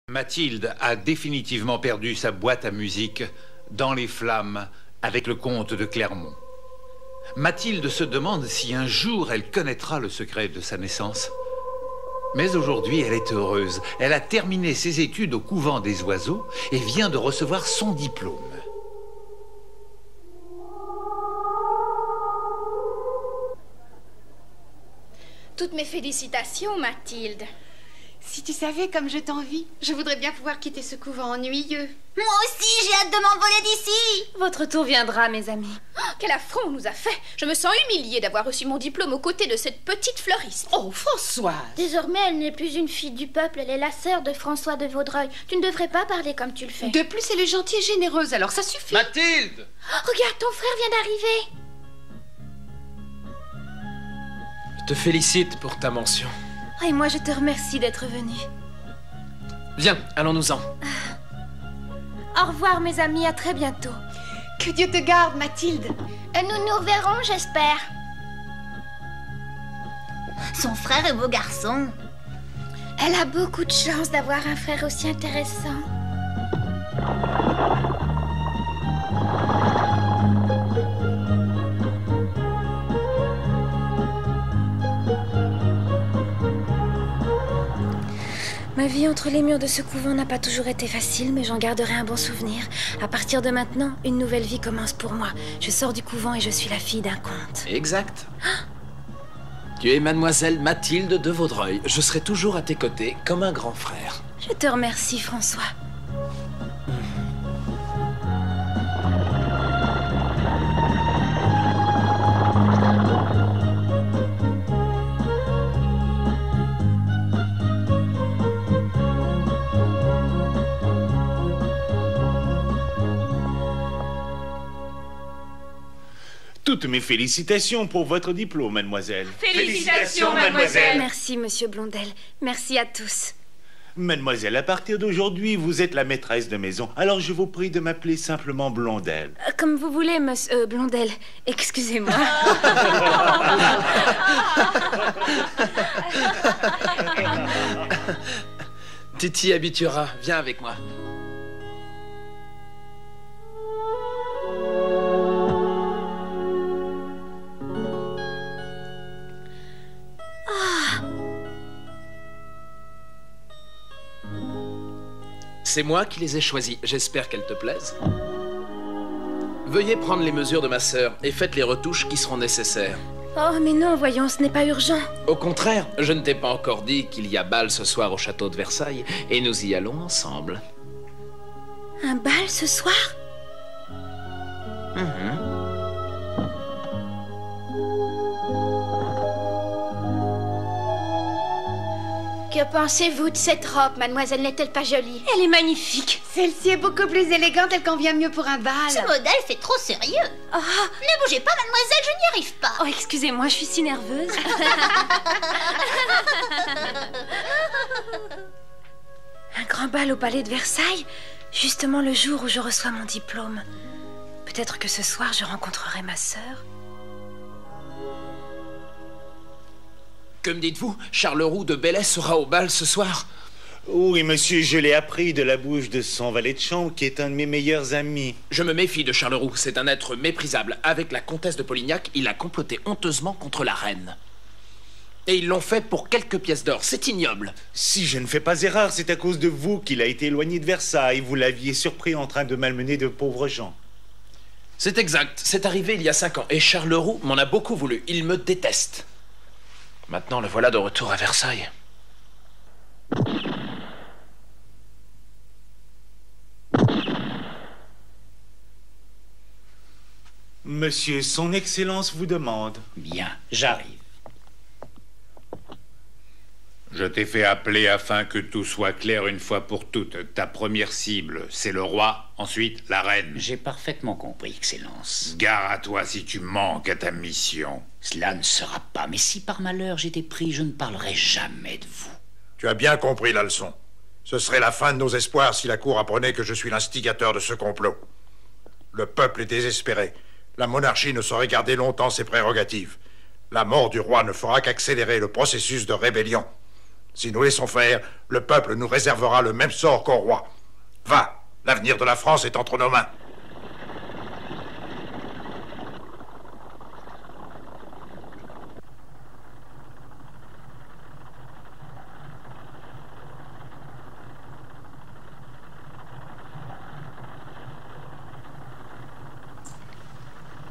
Mathilde a définitivement perdu sa boîte à musique dans les flammes avec le comte de Clermont. Mathilde se demande si un jour elle connaîtra le secret de sa naissance. Mais aujourd'hui, elle est heureuse. Elle a terminé ses études au couvent des oiseaux et vient de recevoir son diplôme. Toutes mes félicitations, Mathilde. Si tu savais comme je t'envie, je voudrais bien pouvoir quitter ce couvent ennuyeux. Moi aussi, j'ai hâte de m'envoler d'ici. Votre tour viendra, mes amis. Oh, quel affront on nous a fait. Je me sens humiliée d'avoir reçu mon diplôme aux côtés de cette petite fleuriste. Oh, Françoise! Désormais, elle n'est plus une fille du peuple, elle est la sœur de François de Vaudreuil. Tu ne devrais pas parler comme tu le fais. De plus, elle est gentille et généreuse, alors ça suffit. Mathilde! Oh, regarde, ton frère vient d'arriver. Je te félicite pour ta mention. Et moi, je te remercie d'être venu. Viens, allons-nous-en. Au revoir, mes amis, à très bientôt. Que Dieu te garde, Mathilde. Nous nous reverrons, j'espère. Son frère est beau garçon. Elle a beaucoup de chance d'avoir un frère aussi intéressant. Ma vie entre les murs de ce couvent n'a pas toujours été facile, mais j'en garderai un bon souvenir. À partir de maintenant, une nouvelle vie commence pour moi. Je sors du couvent et je suis la fille d'un comte. Exact. Tu es mademoiselle Mathilde de Vaudreuil. Je serai toujours à tes côtés, comme un grand frère. Je te remercie, François. Toutes mes félicitations pour votre diplôme, mademoiselle. Félicitations, mademoiselle. Merci, monsieur Blondel. Merci à tous. Mademoiselle, à partir d'aujourd'hui, vous êtes la maîtresse de maison. Alors je vous prie de m'appeler simplement Blondel. Comme vous voulez, monsieur Blondel. Excusez-moi. Tu t'y habitueras. Viens avec moi. C'est moi qui les ai choisis. J'espère qu'elles te plaisent. Veuillez prendre les mesures de ma sœur et faites les retouches qui seront nécessaires. Oh, mais non, voyons, ce n'est pas urgent. Au contraire, je ne t'ai pas encore dit qu'il y a bal ce soir au château de Versailles et nous y allons ensemble. Un bal ce soir? Que pensez-vous de cette robe, mademoiselle? N'est-elle pas jolie? Elle est magnifique. Celle-ci est beaucoup plus élégante, elle convient mieux pour un bal. Ce modèle fait trop sérieux. Ne bougez pas, mademoiselle, je n'y arrive pas. Oh, excusez-moi, je suis si nerveuse. Un grand bal au palais de Versailles, justement le jour où je reçois mon diplôme. Peut-être que ce soir, je rencontrerai ma sœur. Que me dites-vous? Charles-Roux de Bellay sera au bal ce soir? Oui, monsieur, je l'ai appris de la bouche de son valet de chambre, qui est un de mes meilleurs amis. Je me méfie de Charles-Roux. C'est un être méprisable. Avec la comtesse de Polignac, il a comploté honteusement contre la reine. Et ils l'ont fait pour quelques pièces d'or. C'est ignoble. Si je ne fais pas erreur, c'est à cause de vous qu'il a été éloigné de Versailles. Vous l'aviez surpris en train de malmener de pauvres gens. C'est exact. C'est arrivé il y a 5 ans. Et Charles-Roux m'en a beaucoup voulu. Il me déteste. Maintenant, le voilà de retour à Versailles. Monsieur, son Excellence vous demande. Bien, j'arrive. Je t'ai fait appeler afin que tout soit clair une fois pour toutes. Ta première cible, c'est le roi, ensuite la reine. J'ai parfaitement compris, Excellence. Gare à toi si tu manques à ta mission. Cela ne sera pas, mais si par malheur j'étais pris, je ne parlerai jamais de vous. Tu as bien compris la leçon. Ce serait la fin de nos espoirs si la cour apprenait que je suis l'instigateur de ce complot. Le peuple est désespéré. La monarchie ne saurait garder longtemps ses prérogatives. La mort du roi ne fera qu'accélérer le processus de rébellion. Si nous laissons faire, le peuple nous réservera le même sort qu'au roi. Va, l'avenir de la France est entre nos mains.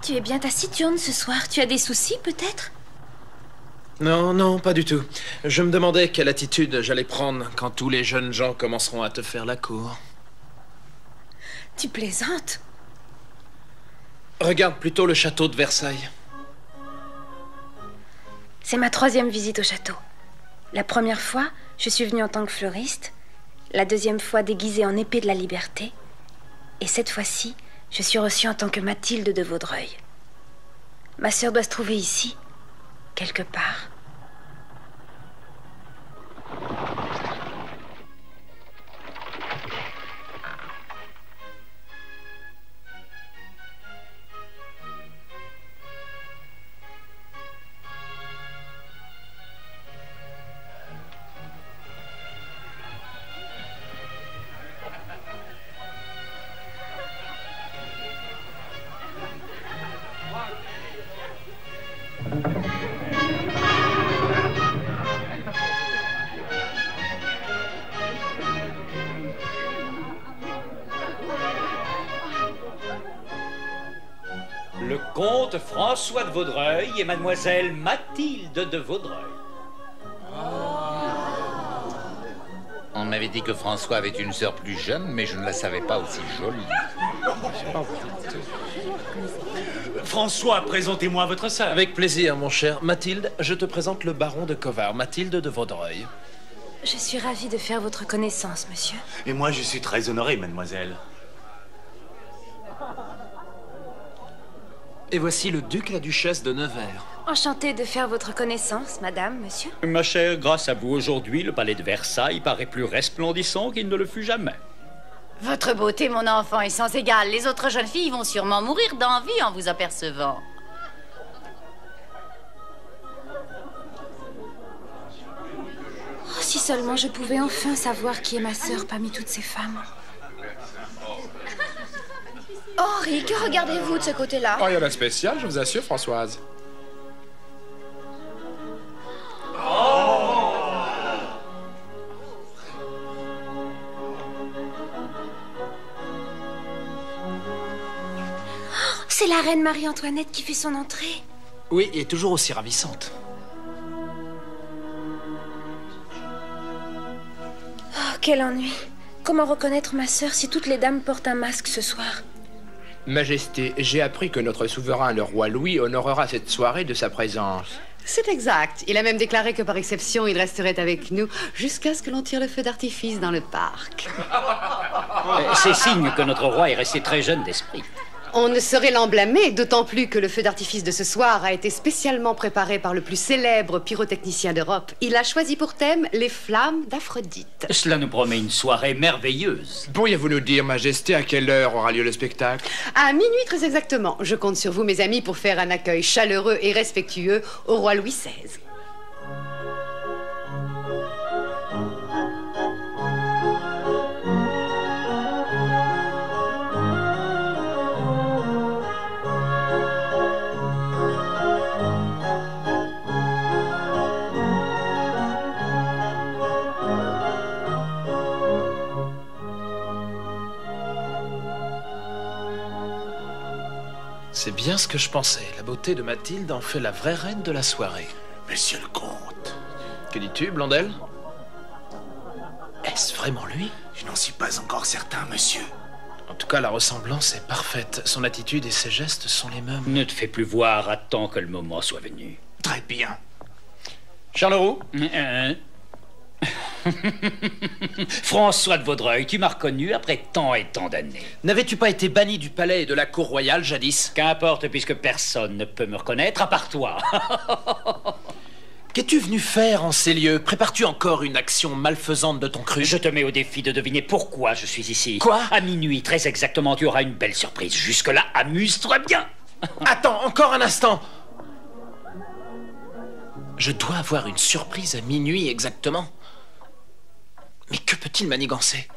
Tu es bien taciturne ce soir. Tu as des soucis, peut-être? Non, non, pas du tout. Je me demandais quelle attitude j'allais prendre quand tous les jeunes gens commenceront à te faire la cour. Tu plaisantes? Regarde plutôt le château de Versailles. C'est ma 3e visite au château. La première fois, je suis venue en tant que fleuriste. La 2e fois, déguisée en épée de la liberté. Et cette fois-ci, je suis reçue en tant que Mathilde de Vaudreuil. Ma sœur doit se trouver ici, quelque part. Le comte François de Vaudreuil et mademoiselle Mathilde de Vaudreuil. On m'avait dit que François avait une sœur plus jeune, mais je ne la savais pas aussi jolie. François, présentez-moi votre sœur. Avec plaisir, mon cher. Mathilde, je te présente le baron de Covard, Mathilde de Vaudreuil. Je suis ravie de faire votre connaissance, monsieur. Et moi, je suis très honoré, mademoiselle. Et voici le duc et la duchesse de Nevers. Enchantée de faire votre connaissance, madame, monsieur. Ma chère, grâce à vous, aujourd'hui, le palais de Versailles paraît plus resplendissant qu'il ne le fut jamais. Votre beauté, mon enfant, est sans égale. Les autres jeunes filles vont sûrement mourir d'envie en vous apercevant. Oh, si seulement je pouvais enfin savoir qui est ma sœur parmi toutes ces femmes. Henri, que regardez-vous de ce côté-là? Oh, il y en a spécial, je vous assure, Françoise. C'est la reine Marie-Antoinette qui fait son entrée. Oui, et toujours aussi ravissante. Oh, quel ennui. Comment reconnaître ma sœur si toutes les dames portent un masque ce soir? Majesté, j'ai appris que notre souverain, le roi Louis, honorera cette soirée de sa présence. C'est exact. Il a même déclaré que par exception, il resterait avec nous jusqu'à ce que l'on tire le feu d'artifice dans le parc. C'est signe que notre roi est resté très jeune d'esprit. On ne saurait l'en blâmer, d'autant plus que le feu d'artifice de ce soir a été spécialement préparé par le plus célèbre pyrotechnicien d'Europe. Il a choisi pour thème les flammes d'Aphrodite. Cela nous promet une soirée merveilleuse. Pourriez-vous nous dire, Majesté, à quelle heure aura lieu le spectacle? À minuit très exactement. Je compte sur vous, mes amis, pour faire un accueil chaleureux et respectueux au roi Louis XVI. C'est bien ce que je pensais. La beauté de Mathilde en fait la vraie reine de la soirée. Monsieur le comte. Que dis-tu, Blondel? Est-ce vraiment lui? Je n'en suis pas encore certain, monsieur. En tout cas, la ressemblance est parfaite. Son attitude et ses gestes sont les mêmes. Ne te fais plus voir, attends que le moment soit venu. Très bien. Charleroux? François de Vaudreuil, tu m'as reconnu après tant et tant d'années. N'avais-tu pas été banni du palais et de la cour royale jadis? Qu'importe, puisque personne ne peut me reconnaître à part toi. Qu'es-tu venu faire en ces lieux? Prépares-tu encore une action malfaisante de ton cru? Je te mets au défi de deviner pourquoi je suis ici. Quoi? À minuit, très exactement, tu auras une belle surprise. Jusque-là, amuse-toi bien. Attends, encore un instant. Je dois avoir une surprise à minuit exactement. Mais que peut-il manigancer?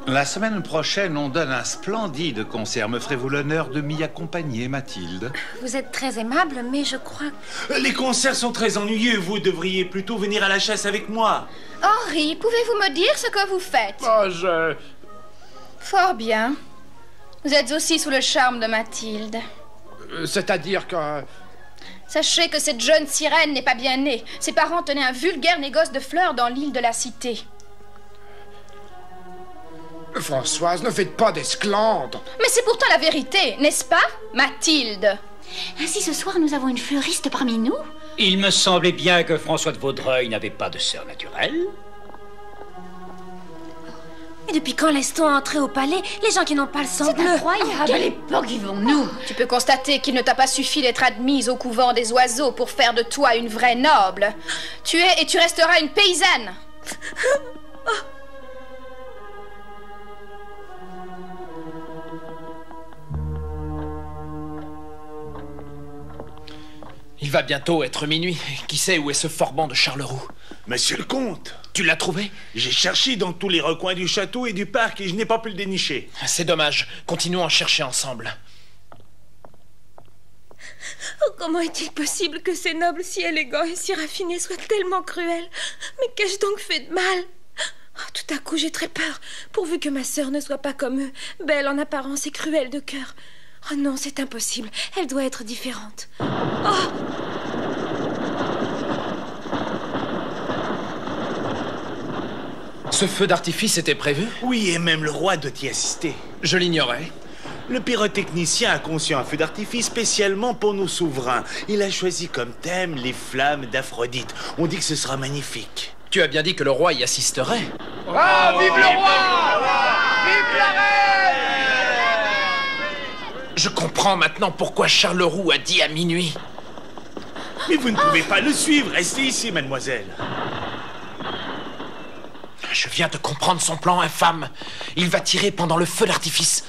La semaine prochaine, on donne un splendide concert. Me ferez-vous l'honneur de m'y accompagner, Mathilde? Vous êtes très aimable, mais je crois... Les concerts sont très ennuyeux. Vous devriez plutôt venir à la chasse avec moi. Henri, pouvez-vous me dire ce que vous faites? Oh, Fort bien. Vous êtes aussi sous le charme de Mathilde. C'est-à-dire que... Sachez que cette jeune sirène n'est pas bien née. Ses parents tenaient un vulgaire négoce de fleurs dans l'île de la Cité. Françoise, ne faites pas d'esclandre. Mais c'est pourtant la vérité, n'est-ce pas, Mathilde? Ainsi, ce soir, nous avons une fleuriste parmi nous? Il me semblait bien que François de Vaudreuil n'avait pas de sœur naturelle. Et depuis quand laisse-t-on entrer au palais les gens qui n'ont pas le sang bleu? Incroyable. Quelle époque vivons-nous? Tu peux constater qu'il ne t'a pas suffi d'être admise au couvent des oiseaux pour faire de toi une vraie noble. Tu es et tu resteras une paysanne. Il va bientôt être minuit. Qui sait où est ce forban de Charleroux? Monsieur le comte, Tu l'as trouvé? j'ai cherché dans tous les recoins du château et du parc et je n'ai pas pu le dénicher. C'est dommage. Continuons à chercher ensemble. Oh, comment est-il possible que ces nobles si élégants et si raffinés soient tellement cruels? Mais qu'ai-je donc fait de mal? Oh, tout à coup, j'ai très peur, pourvu que ma sœur ne soit pas comme eux, belle en apparence et cruelle de cœur. Oh non, c'est impossible, elle doit être différente. Oh! Ce feu d'artifice était prévu? Oui, et même le roi doit y assister. Je l'ignorais. Le pyrotechnicien a conçu un feu d'artifice spécialement pour nos souverains. Il a choisi comme thème les flammes d'Aphrodite. On dit que ce sera magnifique. Tu as bien dit que le roi y assisterait. Ah, vive le roi! Vive la reine! Je comprends maintenant pourquoi Charleroux a dit à minuit. Mais vous ne pouvez pas le suivre. Restez ici, mademoiselle. Je viens de comprendre son plan infâme. Il va tirer pendant le feu d'artifice.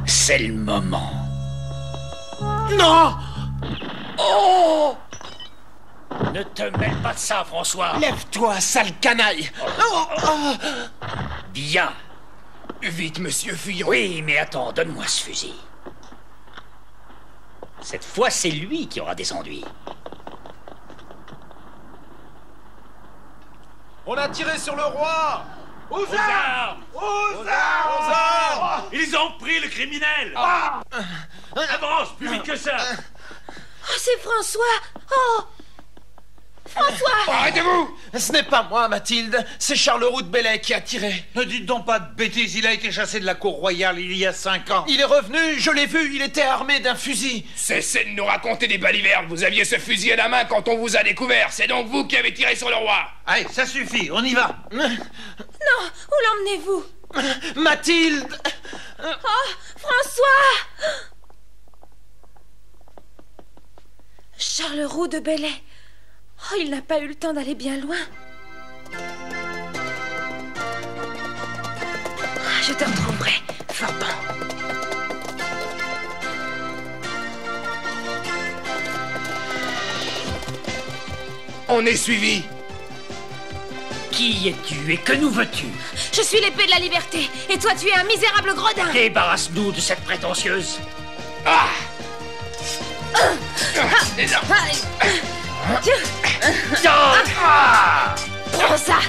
C'est le moment. Non! Oh! Ne te mêle pas de ça, François. Lève-toi, sale canaille! Bien. Vite, monsieur, fuyons. Oui, mais attends, donne-moi ce fusil. Cette fois, c'est lui qui aura des enduits. On a tiré sur le roi! Aux armes! Aux armes! Ils ont pris le criminel! Avance, plus vite que ça! Oh, c'est François! Oh! François! Arrêtez-vous! Ce n'est pas moi, Mathilde. C'est Charleroux de Bellay qui a tiré. Ne dites donc pas de bêtises, il a été chassé de la cour royale il y a 5 ans. Il est revenu, je l'ai vu, il était armé d'un fusil. Cessez de nous raconter des balivernes. Vous aviez ce fusil à la main quand on vous a découvert. C'est donc vous qui avez tiré sur le roi. Allez, ça suffit, on y va. Non! Où l'emmenez-vous? Mathilde! Oh! François! Charleroux de Bellay. Oh, il n'a pas eu le temps d'aller bien loin. Je te retrouverai, Forban. On est suivi. Qui es-tu et que nous veux-tu? Je suis l'épée de la liberté, et toi tu es un misérable gredin. Débarrasse-nous de cette prétentieuse. Prends ça.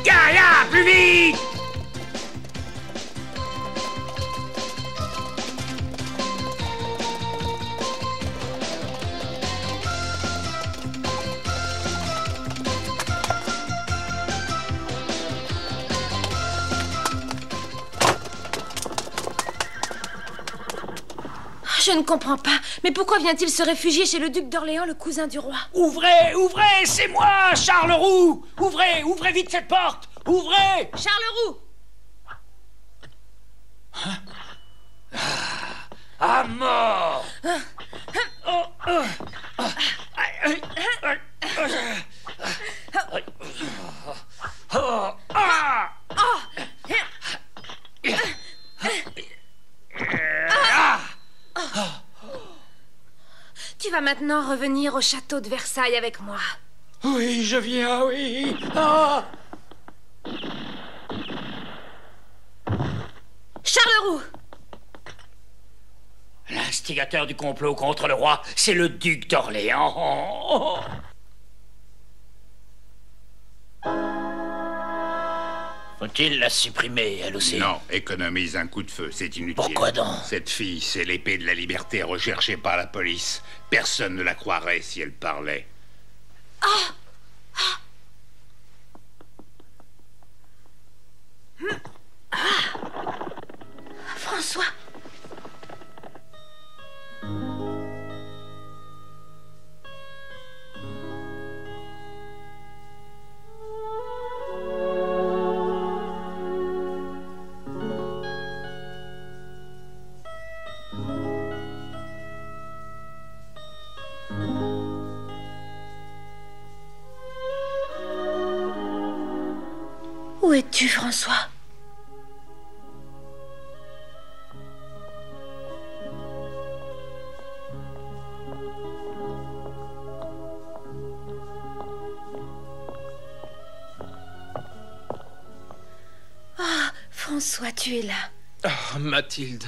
Gaïa, plus vite! Je ne comprends pas. Mais pourquoi vient-il se réfugier chez le duc d'Orléans, le cousin du roi? Ouvrez, ouvrez, c'est moi, Charles-Roux. Ouvrez, ouvrez vite cette porte. Ouvrez. Charles-Roux. À mort. Tu vas maintenant revenir au château de Versailles avec moi. Oui, je viens, oui. Ah. Charles-Roux. L'instigateur du complot contre le roi, c'est le duc d'Orléans. Faut-il la supprimer, elle aussi? Non, économise un coup de feu, c'est inutile. Pourquoi donc? Cette fille, c'est l'épée de la liberté recherchée par la police. Personne ne la croirait si elle parlait. François. Où es-tu, François? Ah, François, tu es là. Oh, Mathilde.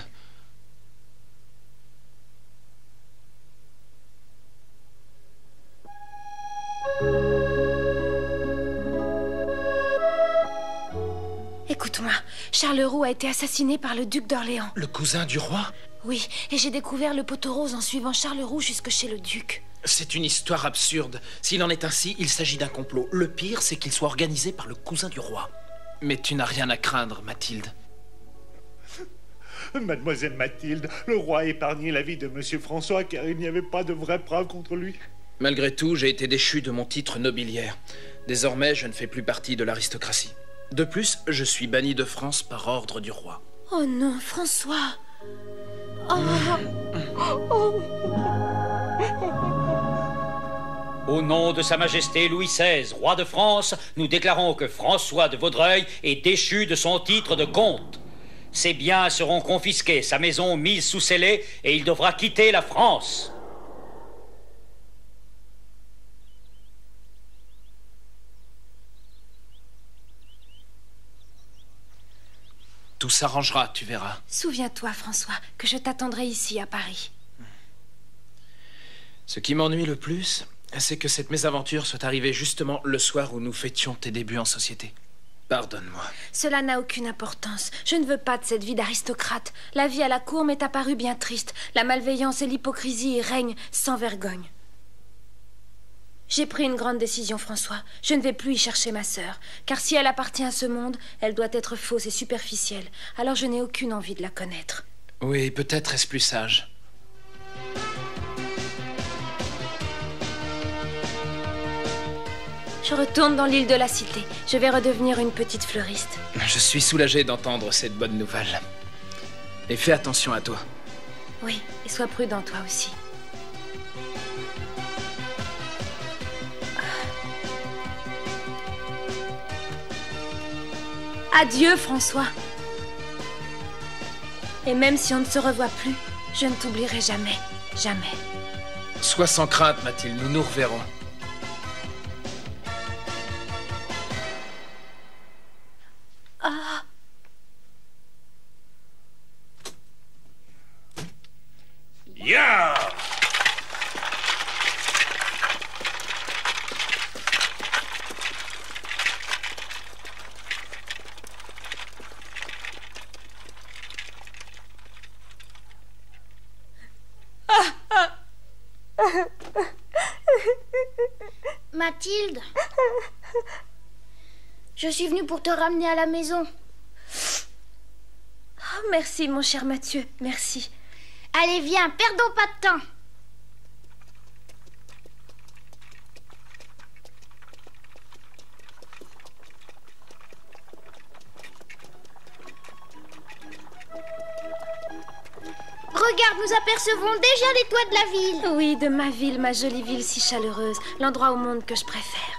Écoute-moi, Charles-Roux a été assassiné par le duc d'Orléans. Le cousin du roi? Oui, et j'ai découvert le poteau rose en suivant Charles-Roux jusque chez le duc. C'est une histoire absurde. S'il en est ainsi, il s'agit d'un complot. Le pire, c'est qu'il soit organisé par le cousin du roi. Mais tu n'as rien à craindre, Mathilde. Mademoiselle Mathilde, le roi a épargné la vie de Monsieur François car il n'y avait pas de vraies preuves contre lui. Malgré tout, j'ai été déchu de mon titre nobiliaire. Désormais, je ne fais plus partie de l'aristocratie. De plus, je suis banni de France par ordre du roi. Oh non, François. Au nom de Sa Majesté Louis XVI, roi de France, nous déclarons que François de Vaudreuil est déchu de son titre de comte. Ses biens seront confisqués, sa maison mise sous scellé, et il devra quitter la France. Tout s'arrangera, tu verras. Souviens-toi, François, que je t'attendrai ici à Paris. Ce qui m'ennuie le plus, c'est que cette mésaventure soit arrivée justement le soir où nous fêtions tes débuts en société. Pardonne-moi. Cela n'a aucune importance. Je ne veux pas de cette vie d'aristocrate. La vie à la cour m'est apparue bien triste. La malveillance et l'hypocrisie y règnent sans vergogne. J'ai pris une grande décision, François. Je ne vais plus y chercher ma sœur. Car si elle appartient à ce monde, elle doit être fausse et superficielle. Alors je n'ai aucune envie de la connaître. Oui, peut-être est-ce plus sage. Je retourne dans l'île de la Cité. Je vais redevenir une petite fleuriste. Je suis soulagé d'entendre cette bonne nouvelle. Et fais attention à toi. Oui, et sois prudent toi aussi. Adieu, François. Et même si on ne se revoit plus, je ne t'oublierai jamais. Jamais. Sois sans crainte, Mathilde, nous nous reverrons. Ah. Yeah! Mathilde, je suis venue pour te ramener à la maison. Oh, merci, mon cher Mathieu, merci. Allez, viens, perdons pas de temps. Regarde, nous apercevons déjà les toits de la ville. Oui, de ma ville, ma jolie ville si chaleureuse. L'endroit au monde que je préfère.